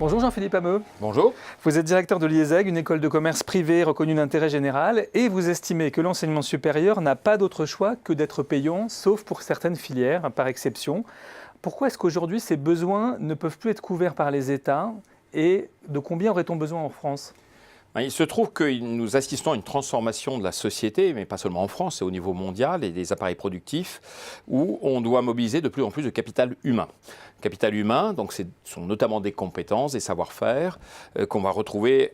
Bonjour Jean-Philippe Hameux. Bonjour. Vous êtes directeur de l'IESEG, une école de commerce privée reconnue d'intérêt général, et vous estimez que l'enseignement supérieur n'a pas d'autre choix que d'être payant, sauf pour certaines filières, par exception. Pourquoi est-ce qu'aujourd'hui ces besoins ne peuvent plus être couverts par les États et de combien aurait-on besoin en France ? Il se trouve que nous assistons à une transformation de la société, mais pas seulement en France, c'est au niveau mondial et des appareils productifs, où on doit mobiliser de plus en plus de capital humain. Capital humain, donc ce sont notamment des compétences, des savoir-faire qu'on va retrouver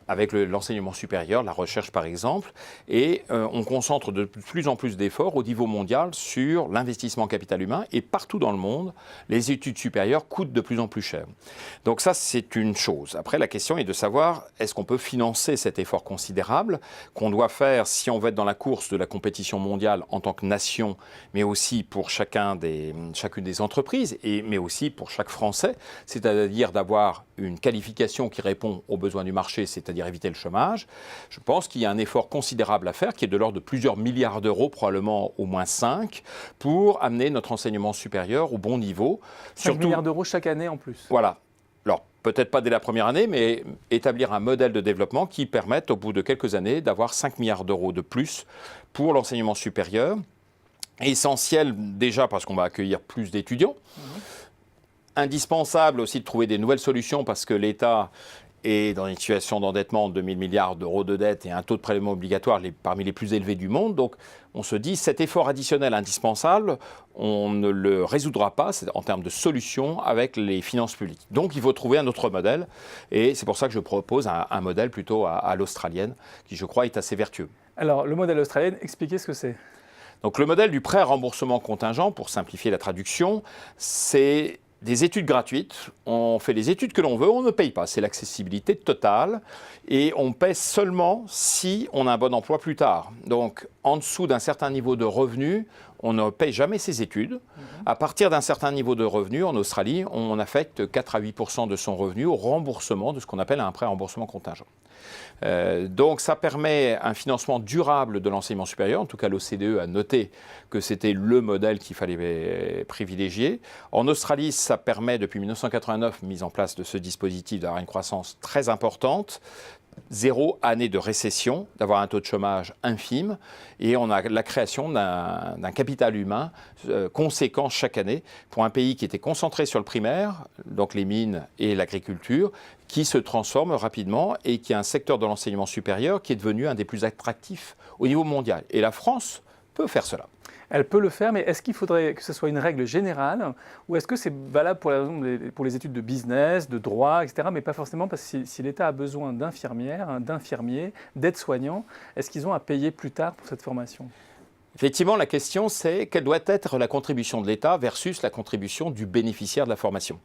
avec l'enseignement supérieur, la recherche par exemple, et on concentre de plus en plus d'efforts au niveau mondial sur l'investissement en capital humain, et partout dans le monde, les études supérieures coûtent de plus en plus cher. Donc ça, c'est une chose. Après, la question est de savoir, est-ce qu'on peut financer cet effort considérable qu'on doit faire si on veut être dans la course de la compétition mondiale en tant que nation, mais aussi pour chacune des entreprises, mais aussi pour chaque Français, c'est-à-dire d'avoir une qualification qui répond aux besoins du marché, c'est-à-dire éviter le chômage. Je pense qu'il y a un effort considérable à faire, qui est de l'ordre de plusieurs milliards d'euros, probablement au moins 5, pour amener notre enseignement supérieur au bon niveau. 5 milliards d'euros chaque année en plus. Voilà. Alors, peut-être pas dès la première année, mais établir un modèle de développement qui permette, au bout de quelques années, d'avoir 5 milliards d'euros de plus pour l'enseignement supérieur. Essentiel déjà parce qu'on va accueillir plus d'étudiants. Indispensable aussi de trouver des nouvelles solutions parce que l'État est dans une situation d'endettement de 2 000 milliards d'euros de dette et un taux de prélèvement obligatoire parmi les plus élevés du monde. Donc on se dit cet effort additionnel indispensable, on ne le résoudra pas en termes de solutions avec les finances publiques. Donc il faut trouver un autre modèle et c'est pour ça que je propose un modèle plutôt à l'australienne qui je crois est assez vertueux. Alors le modèle australien, expliquez ce que c'est. Donc le modèle du prêt à remboursement contingent, pour simplifier la traduction, c'est des études gratuites, on fait les études que l'on veut, on ne paye pas, c'est l'accessibilité totale et on paie seulement si on a un bon emploi plus tard. Donc en dessous d'un certain niveau de revenu, on ne paye jamais ses études. À partir d'un certain niveau de revenu, en Australie, on affecte 4 à 8% de son revenu au remboursement de ce qu'on appelle un prêt à remboursement contingent. Donc ça permet un financement durable de l'enseignement supérieur. En tout cas, l'OCDE a noté que c'était le modèle qu'il fallait privilégier. En Australie, ça permet depuis 1989, mise en place de ce dispositif, d'avoir une croissance très importante. 0 année de récession, d'avoir un taux de chômage infime et on a la création d'un capital humain conséquent chaque année pour un pays qui était concentré sur le primaire, donc les mines et l'agriculture, qui se transforme rapidement et qui a un secteur de l'enseignement supérieur qui est devenu un des plus attractifs au niveau mondial. Et la France peut faire cela. Elle peut le faire, mais est-ce qu'il faudrait que ce soit une règle générale ou est-ce que c'est valable pour les études de business, de droit, etc., mais pas forcément parce que si l'État a besoin d'infirmières, d'infirmiers, d'aides-soignants, est-ce qu'ils ont à payer plus tard pour cette formation ? Effectivement, la question, c'est quelle doit être la contribution de l'État versus la contribution du bénéficiaire de la formation.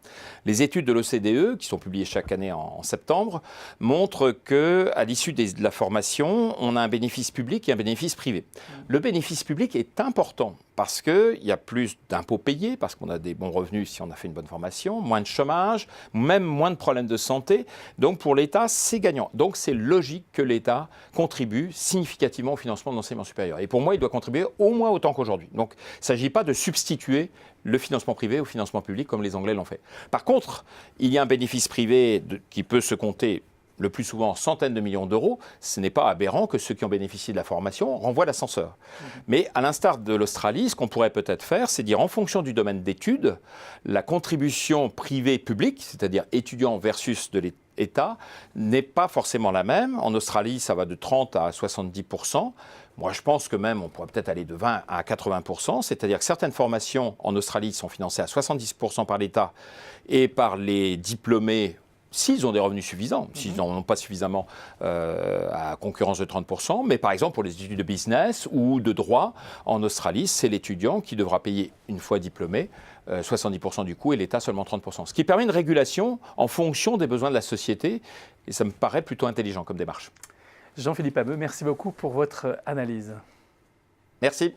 Les études de l'OCDE, qui sont publiées chaque année en septembre, montrent qu'à l'issue de la formation, on a un bénéfice public et un bénéfice privé. Le bénéfice public est important parce qu'il y a plus d'impôts payés, parce qu'on a des bons revenus si on a fait une bonne formation, moins de chômage, même moins de problèmes de santé. Donc pour l'État, c'est gagnant. Donc c'est logique que l'État contribue significativement au financement de l'enseignement supérieur. Et pour moi, il doit contribuer au moins autant qu'aujourd'hui. Donc il ne s'agit pas de substituer le financement privé au financement public comme les Anglais l'ont fait. Par contre, il y a un bénéfice privé qui peut se compter le plus souvent en centaines de millions d'euros. Ce n'est pas aberrant que ceux qui ont bénéficié de la formation renvoient l'ascenseur. Mais à l'instar de l'Australie, ce qu'on pourrait peut-être faire, c'est dire en fonction du domaine d'études, la contribution privée-publique, c'est-à-dire étudiants versus de l'État, n'est pas forcément la même. En Australie, ça va de 30 à 70%. Moi, je pense que même, on pourrait peut-être aller de 20 à 80%, c'est-à-dire que certaines formations en Australie sont financées à 70% par l'État et par les diplômés s'ils ont des revenus suffisants, s'ils n'en ont pas suffisamment à concurrence de 30%, mais par exemple pour les études de business ou de droit, en Australie, c'est l'étudiant qui devra payer une fois diplômé 70% du coût et l'État seulement 30%. Ce qui permet une régulation en fonction des besoins de la société et ça me paraît plutôt intelligent comme démarche. Jean-Philippe Hameux, merci beaucoup pour votre analyse. Merci.